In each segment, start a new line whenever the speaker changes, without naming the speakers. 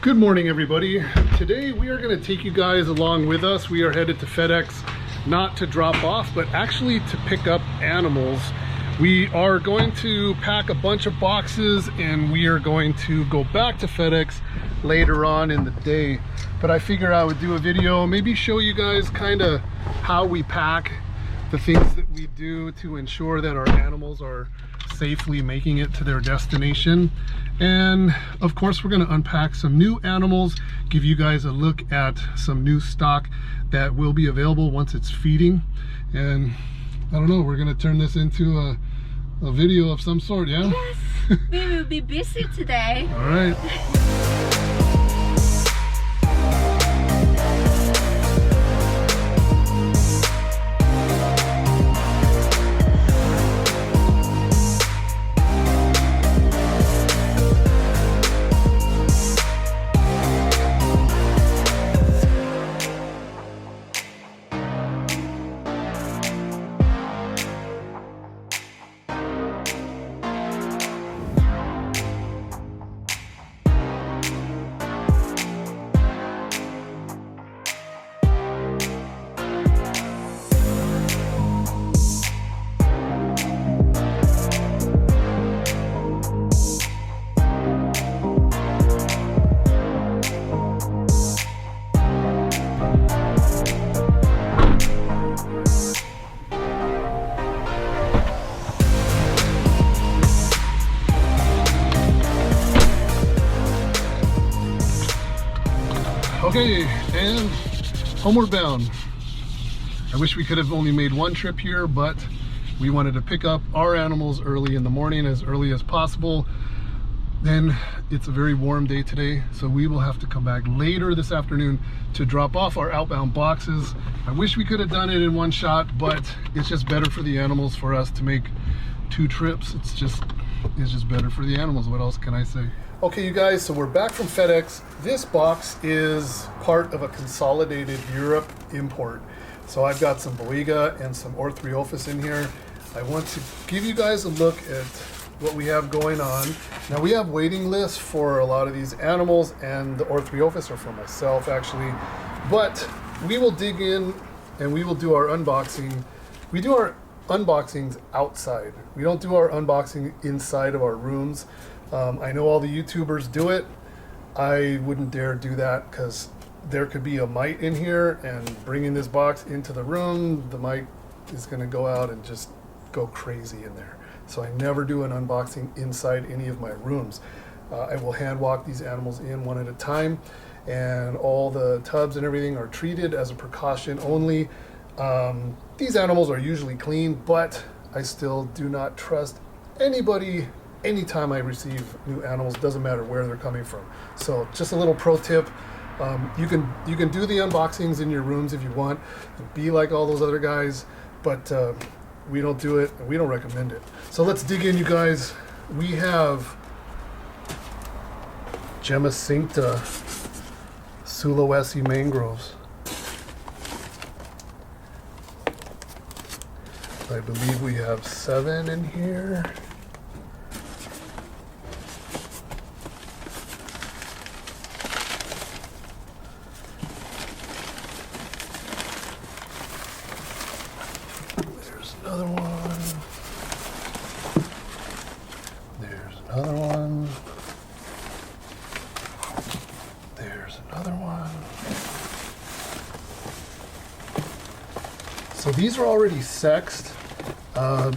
Good morning, everybody. Today we are going to take you guys along with us. We are headed to FedEx, not to drop off, but actually to pick up animals. We are going to pack a bunch of boxes and we are going to go back to FedEx later on in the day. But I figure I would do a video, maybe show you guys kind of how we pack, the things that we do to ensure that our animals are safely making it to their destination. And of course we're going to unpack some new animals, give you guys a look at some new stock that will be available once it's feeding. And I don't know, we're going to turn this into a video of some sort. Yeah,
yes, we will be busy today.
All right. Okay, and homeward bound. I wish we could have only made one trip here, but we wanted to pick up our animals early in the morning, as early as possible. Then it's a very warm day today, so we will have to come back later this afternoon to drop off our outbound boxes. I wish we could have done it in one shot, but it's just better for the animals for us to make two trips. It's just better for the animals. What else can I say? Okay, you guys, so we're back from FedEx. This box is part of a consolidated Europe import. So I've got some Boiga and some Orthriophis in here. I want to give you guys a look at what we have going on. Now we have waiting lists for a lot of these animals, and the Orthriophis are for myself actually. But we will dig in and we will do our unboxing. We do our unboxings outside. We don't do our unboxing inside of our rooms. I know all the YouTubers do it. I wouldn't dare do that because there could be a mite in here, and bringing this box into the room, the mite is going to go out and just go crazy in there. So I never do an unboxing inside any of my rooms. I will hand walk these animals in one at a time, and all the tubs and everything are treated as a precaution only. These animals are usually clean, but I still do not trust anybody anytime I receive new animals. Doesn't matter where they're coming from. So just a little pro tip. You can do the unboxings in your rooms if you want and be like all those other guys, but we don't do it and we don't recommend it. So let's dig in, you guys. We have Gemicincta Sulawesi mangroves. I believe we have 7 in here. There's another one. There's another one. There's another one. So these are already sexed.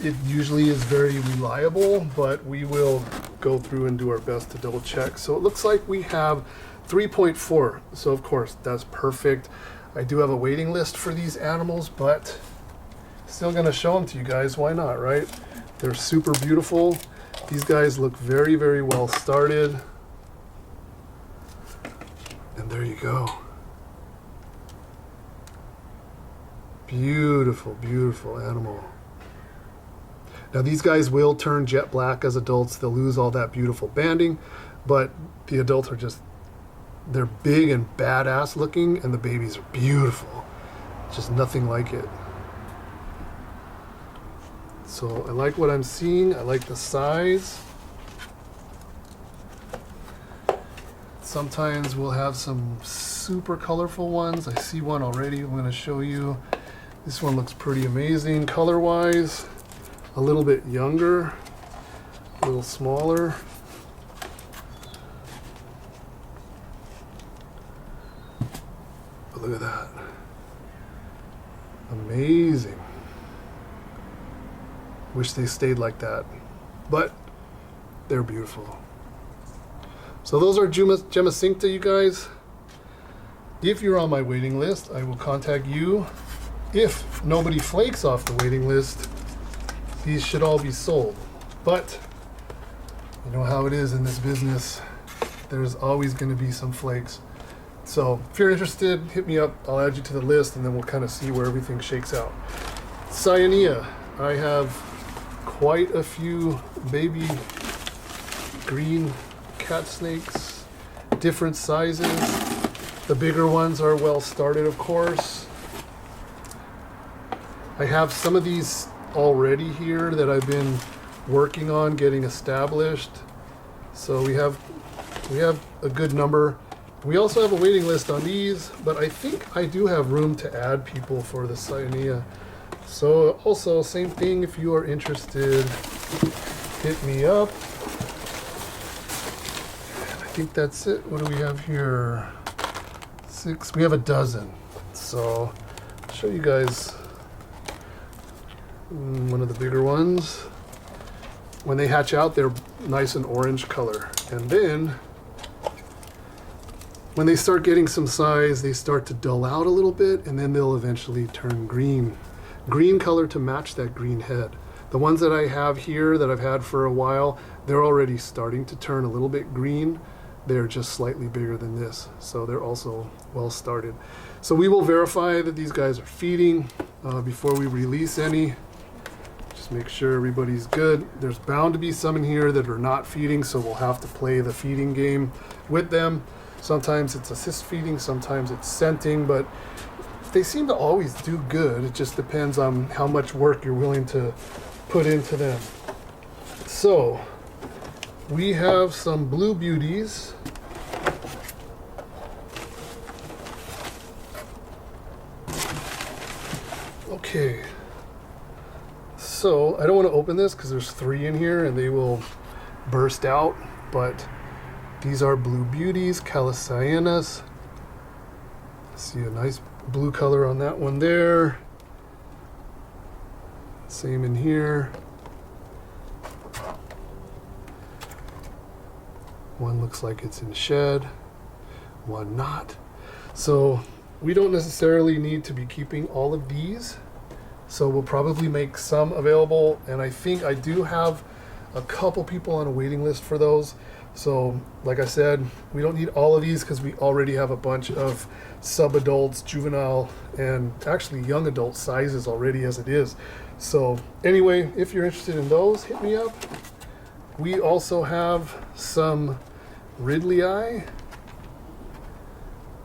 It usually is very reliable, but we will go through and do our best to double check. So it looks like we have 3.4. So of course that's perfect. I do have a waiting list for these animals, but still gonna show them to you guys. Why not, right? They're super beautiful. These guys look very, very well started. And there you go. Beautiful, beautiful animal. Now these guys will turn jet black as adults. They'll lose all that beautiful banding, but the adults are just, they're big and badass looking, and the babies are beautiful. Just nothing like it. So I like what I'm seeing. I like the size. Sometimes we'll have some super colorful ones. I see one already. I'm going to show you. This one looks pretty amazing color-wise. A little bit younger, a little smaller. But look at that. Amazing. Wish they stayed like that, but they're beautiful. So those are Gemma-cincta, you guys. If you're on my waiting list, I will contact you. If nobody flakes off the waiting list, these should all be sold. But you know how it is in this business. There's always going to be some flakes. So if you're interested, hit me up. I'll add you to the list, and then we'll kind of see where everything shakes out. Cyanea. I have quite a few baby green cat snakes, different sizes. The bigger ones are well started, of course. I have some of these already here that I've been working on getting established. So we have a good number. We also have a waiting list on these, but I think I do have room to add people for the Cyanea. So also, same thing, if you are interested, hit me up. And I think that's it. What do we have here? 6, we have a dozen. So I'll show you guys one of the bigger ones. When they hatch out, they're nice and orange color. And then when they start getting some size, they start to dull out a little bit, and then they'll eventually turn green. Green color to match that green head. The ones that I have here that I've had for a while, they're already starting to turn a little bit green. They're just slightly bigger than this, so they're also well started. So we will verify that these guys are feeding before we release any. Just make sure everybody's good. There's bound to be some in here that are not feeding, so we'll have to play the feeding game with them. Sometimes it's assist feeding, sometimes it's scenting, but they seem to always do good. It just depends on how much work you're willing to put into them. So we have some blue beauties. Okay. So I don't want to open this because there's 3 in here and they will burst out, but these are blue beauties, Caliscyenas. See a nice blue color on that one there. Same in here. One looks like it's in shed, one not. So we don't necessarily need to be keeping all of these. So we'll probably make some available, and I think I do have a couple people on a waiting list for those. So like I said, we don't need all of these because we already have a bunch of sub-adults, juvenile, and actually young adult sizes already as it is. So anyway, if you're interested in those, hit me up. We also have some Ridley-i.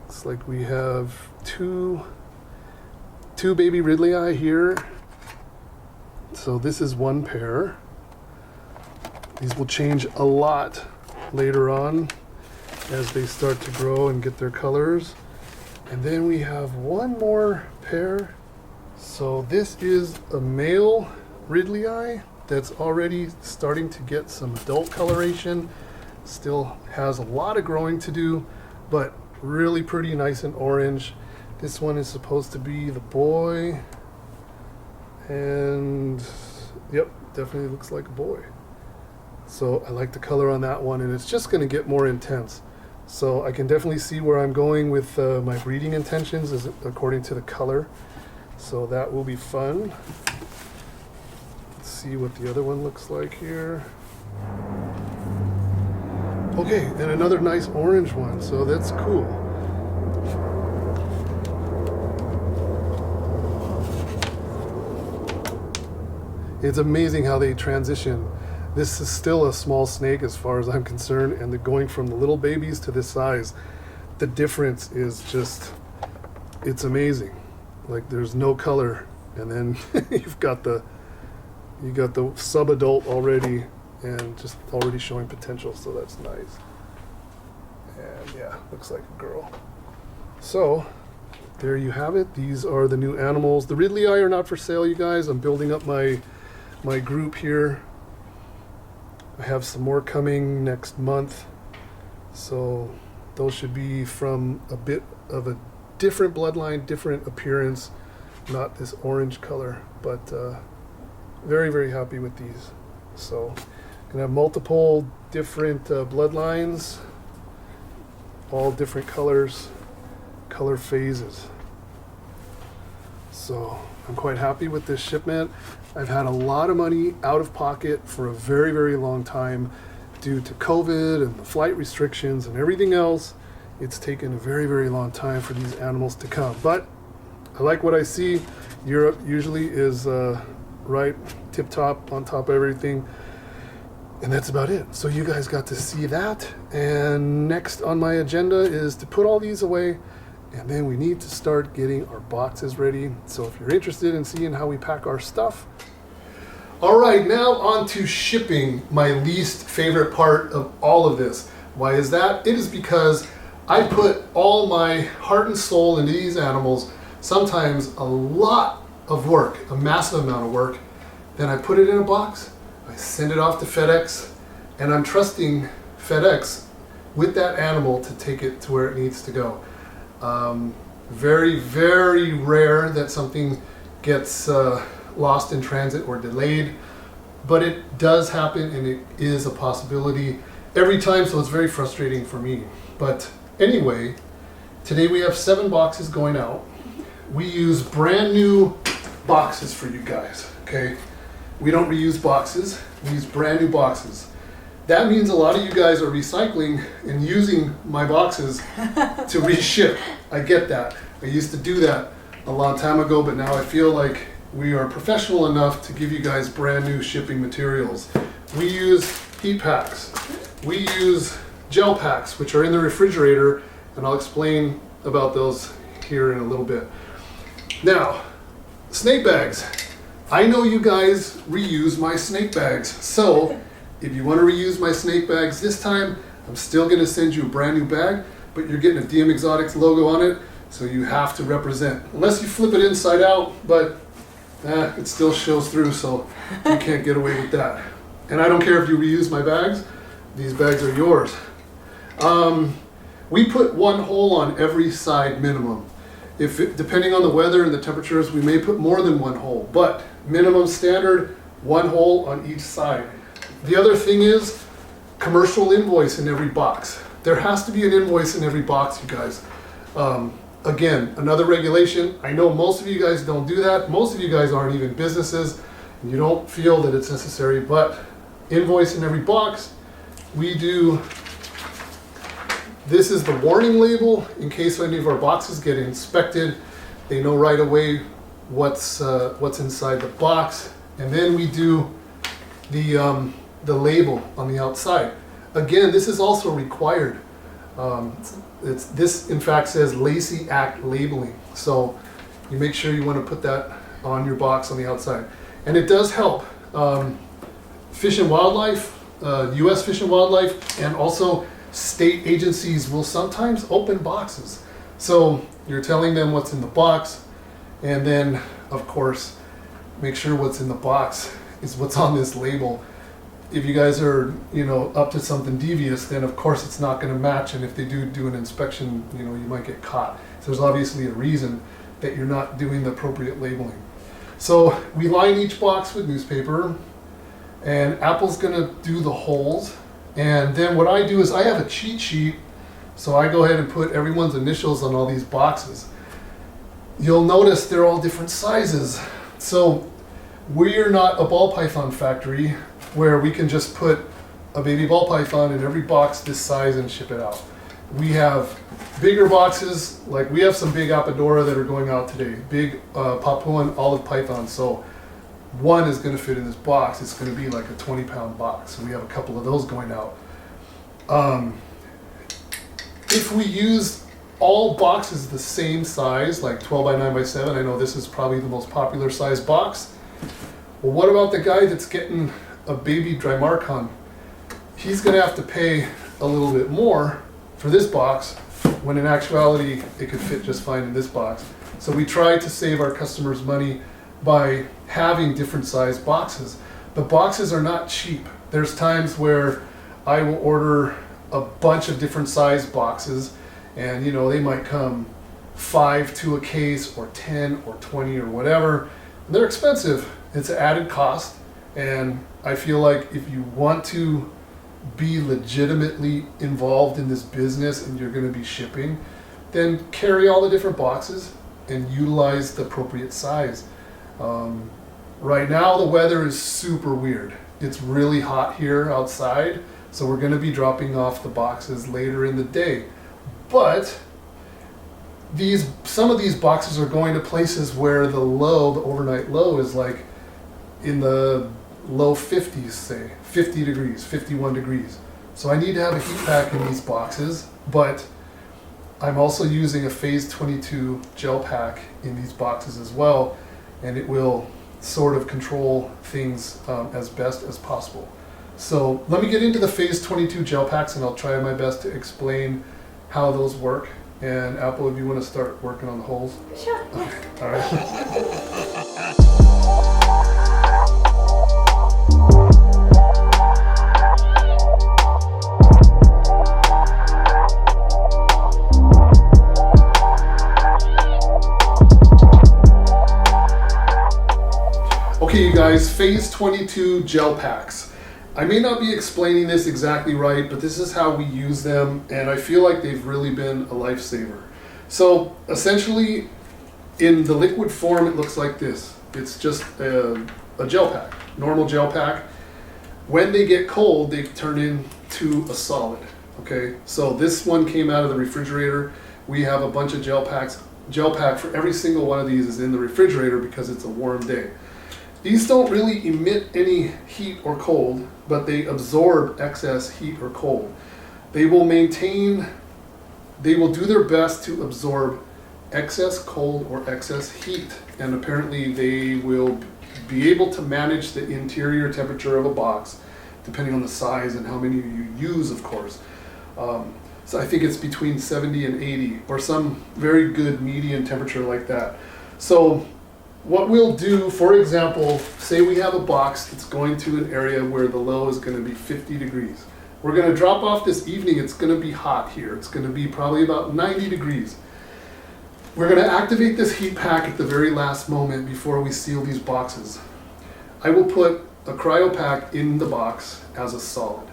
Looks like we have two baby Ridley-i here. So this is one pair. These will change a lot later on as they start to grow and get their colors. And then we have one more pair. So this is a male Ridley-i that's already starting to get some adult coloration. Still has a lot of growing to do, but really pretty nice and orange. This one is supposed to be the boy, and yep, definitely looks like a boy. So I like the color on that one, and it's just going to get more intense. So I can definitely see where I'm going with my breeding intentions according to the color. So that will be fun. Let's see what the other one looks like here. Okay, and another nice orange one, so that's cool. It's amazing how they transition. This is still a small snake as far as I'm concerned, and they're going from the little babies to this size. The difference is just, it's amazing. Like there's no color, and then you got the sub-adult already, and just already showing potential, so that's nice. And Yeah, looks like a girl. So, there you have it. These are the new animals. The Ridley Eye are not for sale, you guys. I'm building up my group here. I have some more coming next month. So, those should be from a bit of a different bloodline, different appearance, not this orange color, but very, very happy with these. So, gonna have multiple different bloodlines, all different colors, color phases. So I'm quite happy with this shipment. I've had a lot of money out of pocket for a very, very long time due to COVID and the flight restrictions and everything else. It's taken a very, very long time for these animals to come. But I like what I see. Europe usually is right tip top, on top of everything. And that's about it. So you guys got to see that. And next on my agenda is to put all these away. And then we need to start getting our boxes ready. So if you're interested in seeing how we pack our stuff. All right, now on to shipping, my least favorite part of all of this. Why is that? It is because I put all my heart and soul into these animals, sometimes a lot of work, a massive amount of work. Then I put it in a box, I send it off to FedEx, and I'm trusting FedEx with that animal to take it to where it needs to go. Very, very rare that something gets lost in transit or delayed, but it does happen and it is a possibility every time, so it's very frustrating for me. But anyway, today we have 7 boxes going out. We use brand new boxes for you guys, okay? We don't reuse boxes, we use brand new boxes. That means a lot of you guys are recycling and using my boxes to reship. I get that. I used to do that a long time ago, but now I feel like we are professional enough to give you guys brand new shipping materials. We use heat packs. We use gel packs, which are in the refrigerator, and I'll explain about those here in a little bit. Now, snake bags. I know you guys reuse my snake bags, so if you want to reuse my snake bags this time, I'm still going to send you a brand new bag, but you're getting a DM Exotics logo on it, so you have to represent. Unless you flip it inside out, but it still shows through, so you can't get away with that. And I don't care if you reuse my bags, these bags are yours. We put 1 hole on every side minimum. Depending on the weather and the temperatures, we may put more than 1 hole, but minimum standard, 1 hole on each side. The other thing is commercial invoice in every box. There has to be an invoice in every box, you guys. Again, another regulation. I know most of you guys don't do that. Most of you guys aren't even businesses. And you don't feel that it's necessary, but invoice in every box. We do, this is the warning label in case any of our boxes get inspected. They know right away what's inside the box. And then we do the label on the outside. Again, this is also required. This in fact says Lacey Act labeling. So you make sure you want to put that on your box on the outside. And it does help. Fish and Wildlife, US Fish and Wildlife, and also state agencies will sometimes open boxes. So you're telling them what's in the box, and then of course, make sure what's in the box is what's on this label. If you guys are, up to something devious, then of course it's not going to match, and if they do an inspection, you might get caught. So there's obviously a reason that you're not doing the appropriate labeling. So we line each box with newspaper, and Apple's going to do the holes. And then what I do is I have a cheat sheet, so I go ahead and put everyone's initials on all these boxes. You'll notice they're all different sizes. So we're not a ball python factory where we can just put a baby ball python in every box this size and ship it out. We have bigger boxes, like we have some big Apodora that are going out today, big Papuan olive python. So one is going to fit in this box. It's going to be like a 20-pound box. So we have a couple of those going out. If we use all boxes the same size, like 12 by 9 by 7, I know this is probably the most popular size box. Well, what about the guy that's getting a baby Drymarchon? He's going to have to pay a little bit more for this box, when in actuality it could fit just fine in this box. So we try to save our customers money by having different size boxes. The boxes are not cheap. There's times where I will order a bunch of different size boxes, and you know, they might come 5 to a case or 10 or 20 or whatever. They're expensive. It's an added cost, and I feel like if you want to be legitimately involved in this business and you're going to be shipping, then carry all the different boxes and utilize the appropriate size. Right now the weather is super weird. It's really hot here outside, so we're going to be dropping off the boxes later in the day. But some of these boxes are going to places where the overnight low is like in the low 50s, say 50 degrees, 51 degrees. So I need to have a heat pack in these boxes, but I'm also using a Phase 22 gel pack in these boxes as well, and it will sort of control things as best as possible. So let me get into the Phase 22 gel packs, and I'll try my best to explain how those work. And Apple, if you want to start working on the holes.
Sure.
Okay. All right. Okay, you guys, Phase 22 gel packs. I may not be explaining this exactly right, but this is how we use them, and I feel like they've really been a lifesaver. So essentially, in the liquid form, it looks like this. It's just a gel pack, normal gel pack. When they get cold, they turn into a solid, okay? So this one came out of the refrigerator. We have a bunch of gel packs. Gel pack for every single one of these is in the refrigerator because it's a warm day. These don't really emit any heat or cold, but they absorb excess heat or cold. They will do their best to absorb excess cold or excess heat, and apparently they will be able to manage the interior temperature of a box, depending on the size and how many you use, of course. So I think it's between 70 and 80, or some very good median temperature like that. So what we'll do, for example, say we have a box that's going to an area where the low is going to be 50 degrees. We're going to drop off this evening. It's going to be hot here. It's going to be probably about 90 degrees. We're going to activate this heat pack at the very last moment before we seal these boxes. I will put a cryo pack in the box as a solid.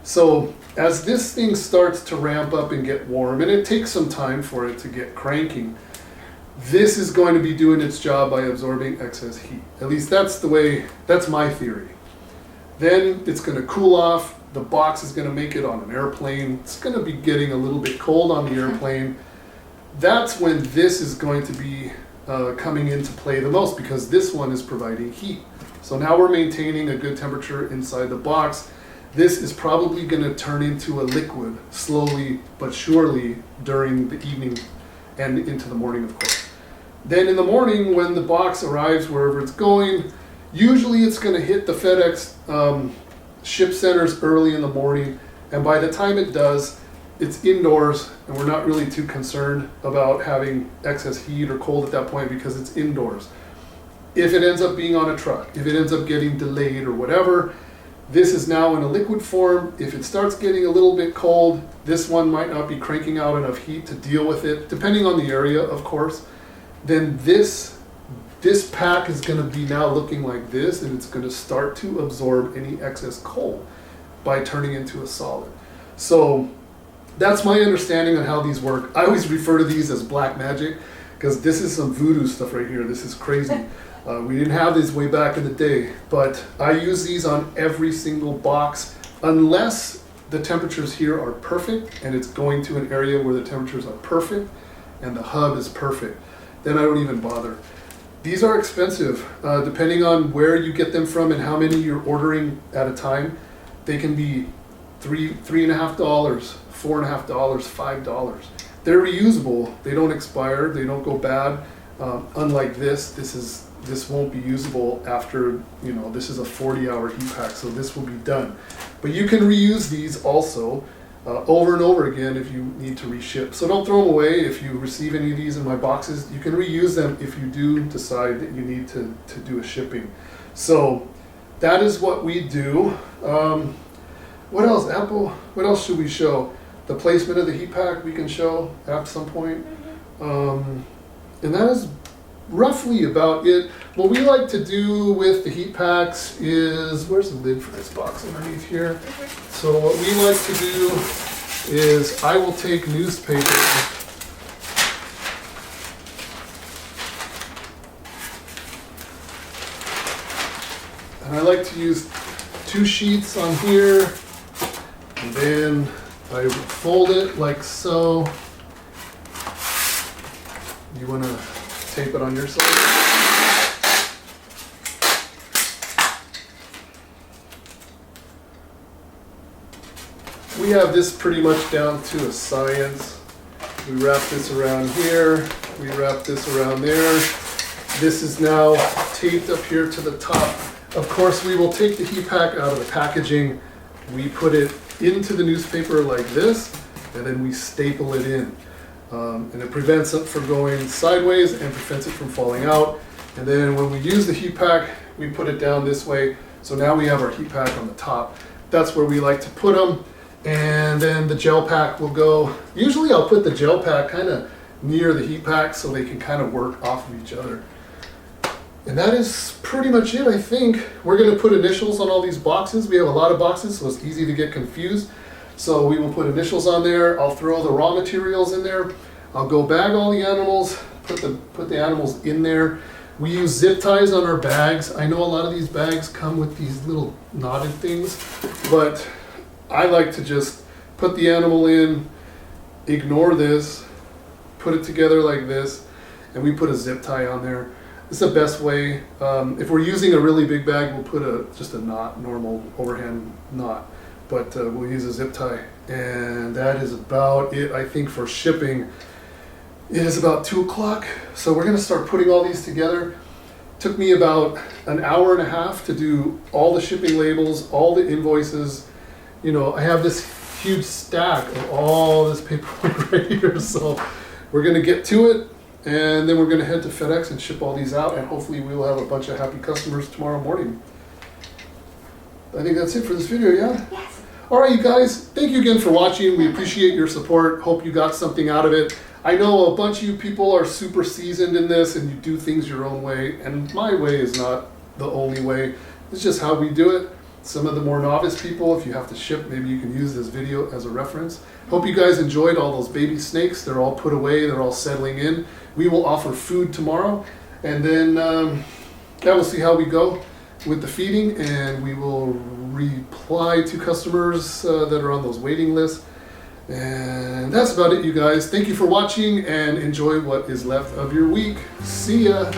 So as this thing starts to ramp up and get warm, and it takes some time for it to get cranking, this is going to be doing its job by absorbing excess heat. At least that's my theory. Then it's going to cool off. The box is going to make it on an airplane. It's going to be getting a little bit cold on the airplane. That's when this is going to be coming into play the most, because this one is providing heat. So now we're maintaining a good temperature inside the box. This is probably going to turn into a liquid slowly but surely during the evening and into the morning, of course. Then in the morning, when the box arrives wherever it's going, usually it's going to hit the FedEx ship centers early in the morning, and by the time it does, it's indoors, and we're not really too concerned about having excess heat or cold at that point because it's indoors. If it ends up being on a truck, if it ends up getting delayed or whatever, this is now in a liquid form. If it starts getting a little bit cold, this one might not be cranking out enough heat to deal with it, depending on the area, of course. Then this pack is going to be now looking like this, and it's going to start to absorb any excess cold by turning into a solid. So that's my understanding on how these work. I always refer to these as black magic, because this is some voodoo stuff right here. This is crazy. We didn't have these way back in the day, but I use these on every single box unless the temperatures here are perfect and it's going to an area where the temperatures are perfect and the hub is perfect. Then I don't even bother. These are expensive, depending on where you get them from and how many you're ordering at a time. They can be $3.50, $4.50, $5. They're reusable. They don't expire. They don't go bad. Unlike this won't be usable after, this is a 40-hour heat pack, so this will be done. But you can reuse these also. over and over again if you need to reship. So don't throw them away. If you receive any of these in my boxes, you can reuse them if you do decide that you need to do a shipping. So that is what we do. What else, Apple? What else should we show? The placement of the heat pack we can show at some point. And that is roughly about it. What we like to do with the heat packs is, where's the lid for this box underneath here? So what we like to do is I will take newspaper and I like to use 2 sheets on here, and then I fold it like so. You want to tape it on your side. We have this pretty much down to a science. We wrap this around here, we wrap this around there. This is now taped up here to the top. Of course, we will take the heat pack out of the packaging. We put it into the newspaper like this, and then we staple it in. And it prevents it from going sideways and prevents it from falling out. And then when we use the heat pack, we put it down this way. So now we have our heat pack on the top. That's where we like to put them. And then the gel pack will go, usually I'll put the gel pack kind of near the heat pack so they can kind of work off of each other. And that is pretty much it, I think. We're going to put initials on all these boxes. We have a lot of boxes, so it's easy to get confused. So we will put initials on there. I'll throw the raw materials in there. I'll go bag all the animals, put the animals in there. We use zip ties on our bags. I know a lot of these bags come with these little knotted things, but I like to just put the animal in, ignore this, put it together like this, and we put a zip tie on there. It's the best way. If we're using a really big bag, we'll put just a knot, normal overhand knot, but we'll use a zip tie. And that is about it, I think, for shipping. It is about 2 o'clock, so we're gonna start putting all these together. Took me about an hour and a half to do all the shipping labels, all the invoices. You know, I have this huge stack of all this paperwork right here, so we're gonna get to it, and then we're gonna head to FedEx and ship all these out, and hopefully we will have a bunch of happy customers tomorrow morning. I think that's it for this video, yeah?
Yes.
All right, you guys, thank you again for watching. We appreciate your support. Hope you got something out of it. I know a bunch of you people are super seasoned in this and you do things your own way, and my way is not the only way. It's just how we do it. Some of the more novice people, if you have to ship, maybe you can use this video as a reference. Hope you guys enjoyed all those baby snakes. They're all put away, they're all settling in. We will offer food tomorrow, and then we'll see how we go with the feeding, and we will reply to customers that are on those waiting lists. And that's about it, you guys. Thank you for watching, and enjoy what is left of your week. See ya.